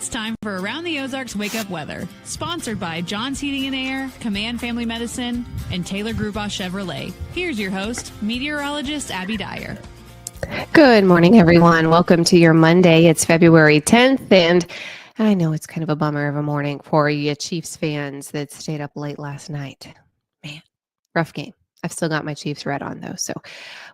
It's time for Around the Ozarks Wake Up Weather, sponsored by John's Heating and Air, Command Family Medicine, and Taylor Grubaugh Chevrolet. Here's your host, meteorologist Abby Dyer. Good morning, everyone. Welcome to your Monday. It's February 10th, and I know it's kind of a bummer of a morning for you Chiefs fans that stayed up late last night. Man, rough game. I've still got my Chiefs red on, though, so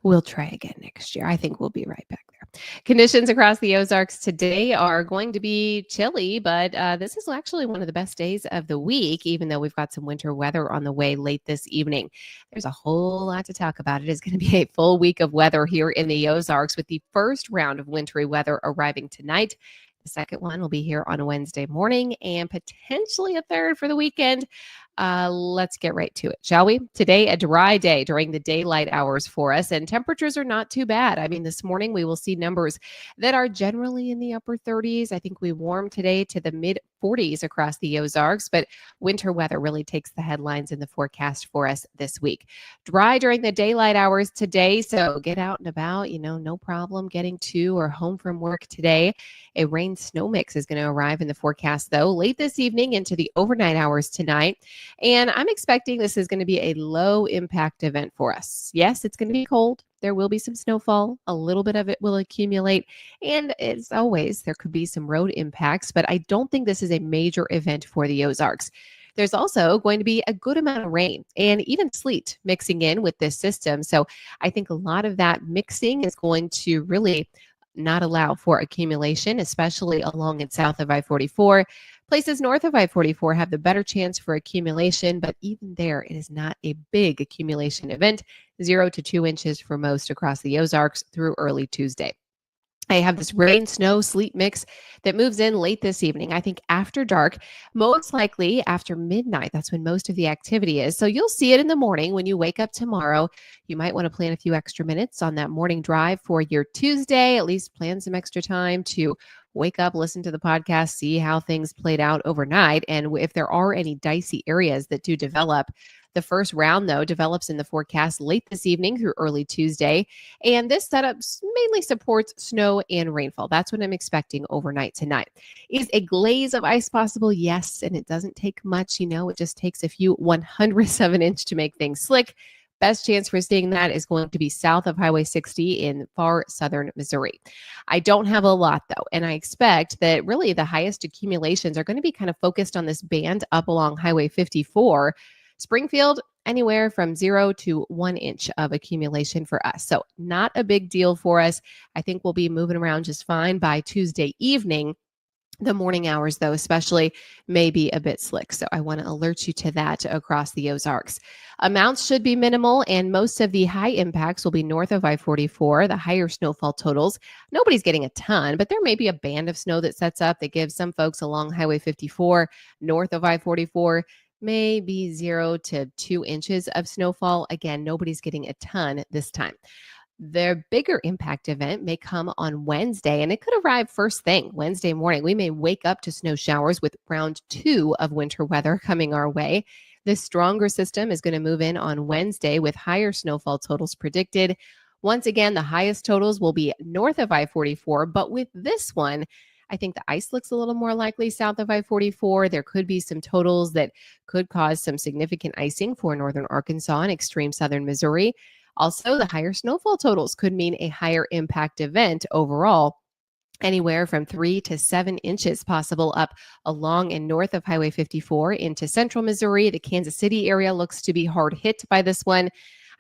we'll try again next year. I think we'll be right back there. Conditions across the Ozarks today are going to be chilly, but this is actually one of the best days of the week, even though we've got some winter weather on the way late this evening. There's a whole lot to talk about. It is going to be a full week of weather here in the Ozarks, with the first round of wintry weather arriving tonight. The second one will be here on Wednesday morning, and potentially a third for the weekend. Let's get right to it, shall we? Today, a dry day during the daylight hours for us, and temperatures are not too bad. I mean, this morning we will see numbers that are generally in the upper 30s. I think we warmed today to the mid 40s across the Ozarks, but winter weather really takes the headlines in the forecast for us this week. Dry during the daylight hours today, so get out and about, no problem getting to or home from work today. A rain-snow mix is going to arrive in the forecast, though, late this evening into the overnight hours tonight. And I'm expecting this is going to be a low impact event for us. Yes, it's going to be cold. There will be some snowfall. A little bit of it will accumulate. And as always, there could be some road impacts, but I don't think this is a major event for the Ozarks. There's also going to be a good amount of rain and even sleet mixing in with this system. So I think a lot of that mixing is going to really not allow for accumulation, especially along and south of I-44. Places north of I-44 have the better chance for accumulation, but even there, it is not a big accumulation event, 0 to 2 inches for most across the Ozarks through early Tuesday. I have this rain, snow, sleet mix that moves in late this evening. I think after dark, most likely after midnight. That's when most of the activity is. So you'll see it in the morning when you wake up tomorrow. You might want to plan a few extra minutes on that morning drive for your Tuesday. At least plan some extra time to wake up, listen to the podcast, see how things played out overnight. And if there are any dicey areas that do develop, the first round, though, develops in the forecast late this evening through early Tuesday. And this setup mainly supports snow and rainfall. That's what I'm expecting overnight tonight. Is a glaze of ice possible? Yes. And it doesn't take much. It just takes a few 100ths of an inch to make things slick. Best chance for seeing that is going to be south of Highway 60 in far southern Missouri. I don't have a lot, though, and I expect that really the highest accumulations are going to be kind of focused on this band up along Highway 54. Springfield, anywhere from 0 to 1 inch of accumulation for us. So not a big deal for us. I think we'll be moving around just fine by Tuesday evening. The morning hours, though, especially, may be a bit slick. So I want to alert you to that across the Ozarks. Amounts should be minimal, and most of the high impacts will be north of I-44, the higher snowfall totals. Nobody's getting a ton, but there may be a band of snow that sets up that gives some folks along Highway 54, north of I-44, maybe 0 to 2 inches of snowfall. Again, nobody's getting a ton this time. Their bigger impact event may come on Wednesday, and it could arrive first thing Wednesday morning. We may wake up to snow showers with round 2 of winter weather coming our way. This stronger system is going to move in on Wednesday with higher snowfall totals predicted. Once again, the highest totals will be north of I-44, but with this one, I think the ice looks a little more likely south of I-44. There could be some totals that could cause some significant icing for northern Arkansas and extreme southern Missouri. Also, the higher snowfall totals could mean a higher impact event overall. Anywhere from 3 to 7 inches possible up along and north of Highway 54 into central Missouri. The Kansas City area looks to be hard hit by this one.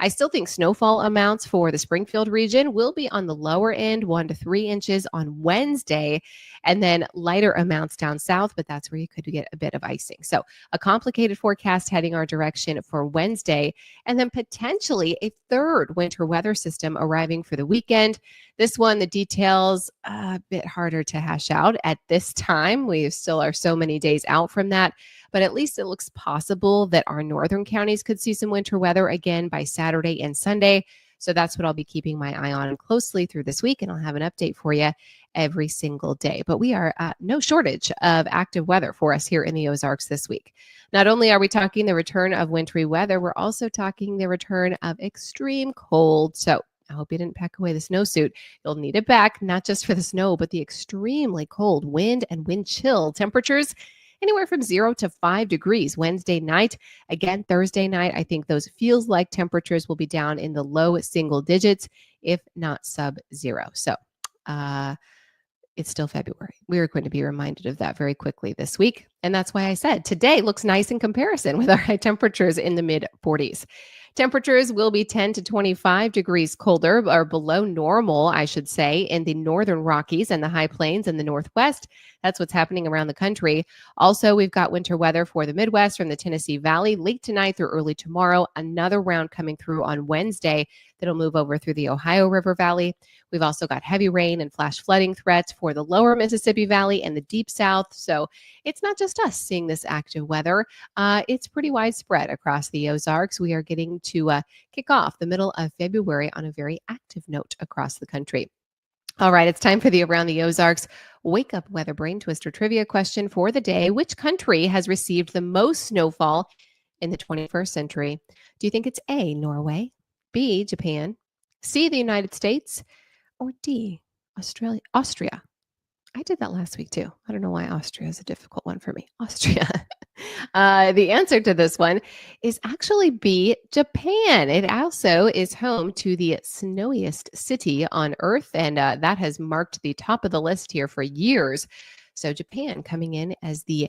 I still think snowfall amounts for the Springfield region will be on the lower end, 1 to 3 inches on Wednesday, and then lighter amounts down south, but that's where you could get a bit of icing. So a complicated forecast heading our direction for Wednesday, and then potentially a third winter weather system arriving for the weekend. This one, the details a bit harder to hash out at this time. We still are so many days out from that. But at least it looks possible that our northern counties could see some winter weather again by Saturday and Sunday. So that's what I'll be keeping my eye on closely through this week, and I'll have an update for you every single day. But we are no shortage of active weather for us here in the Ozarks this week. Not only are we talking the return of wintry weather, we're also talking the return of extreme cold. So I hope you didn't pack away the snowsuit. You'll need it back, not just for the snow, but the extremely cold wind and wind chill temperatures. Anywhere from 0 to 5 degrees Wednesday night. Again, Thursday night, I think those feels like temperatures will be down in the low single digits, if not sub-zero. So it's still February. We are going to be reminded of that very quickly this week. And that's why I said today looks nice in comparison with our high temperatures in the mid 40s. Temperatures will be 10 to 25 degrees colder or below normal, I should say, in the northern Rockies and the high plains in the Northwest. That's what's happening around the country. Also, we've got winter weather for the Midwest from the Tennessee Valley late tonight through early tomorrow. Another round coming through on Wednesday that'll move over through the Ohio River Valley. We've also got heavy rain and flash flooding threats for the lower Mississippi Valley and the deep south. So it's not just us seeing this active weather. It's pretty widespread across the Ozarks. We are getting to kick off the middle of February on a very active note across the country. All right, it's time for the Around the Ozarks Wake Up Weather Brain Twister trivia question for the day. Which country has received the most snowfall in the 21st century? Do you think it's A, Norway, B, Japan, C, the United States, or D, Austria? I did that last week too. I don't know why Austria is a difficult one for me. Austria. The answer to this one is actually B, Japan. It also is home to the snowiest city on Earth, and that has marked the top of the list here for years. So Japan coming in as the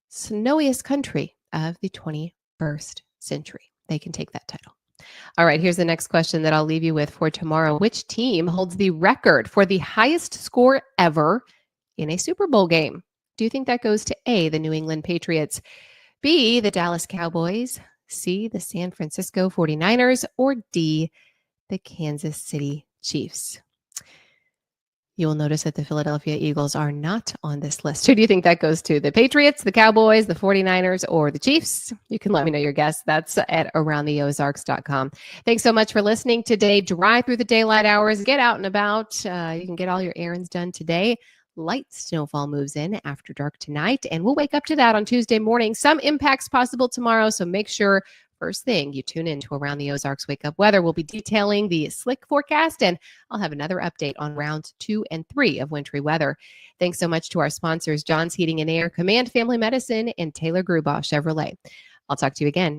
snowiest country of the 21st century. They can take that title. All right, here's the next question that I'll leave you with for tomorrow. Which team holds the record for the highest score ever in a Super Bowl game? Do you think that goes to A, the New England Patriots, B, the Dallas Cowboys, C, the San Francisco 49ers, or D, the Kansas City Chiefs? You will notice that the Philadelphia Eagles are not on this list. Who do you think that goes to? The Patriots, the Cowboys, the 49ers, or the Chiefs? You can let me know your guess. That's at aroundtheozarks.com. Thanks so much for listening today. Drive through the daylight hours. Get out and about. You can get all your errands done today. Light snowfall moves in after dark tonight, and we'll wake up to that on Tuesday morning. Some impacts possible tomorrow, so make sure first thing you tune in to Around the Ozarks Wake Up Weather. We'll be detailing the slick forecast, and I'll have another update on rounds 2 and 3 of wintry weather. Thanks so much to our sponsors, John's Heating and Air, Command Family Medicine, and Taylor Grubaugh Chevrolet. I'll talk to you again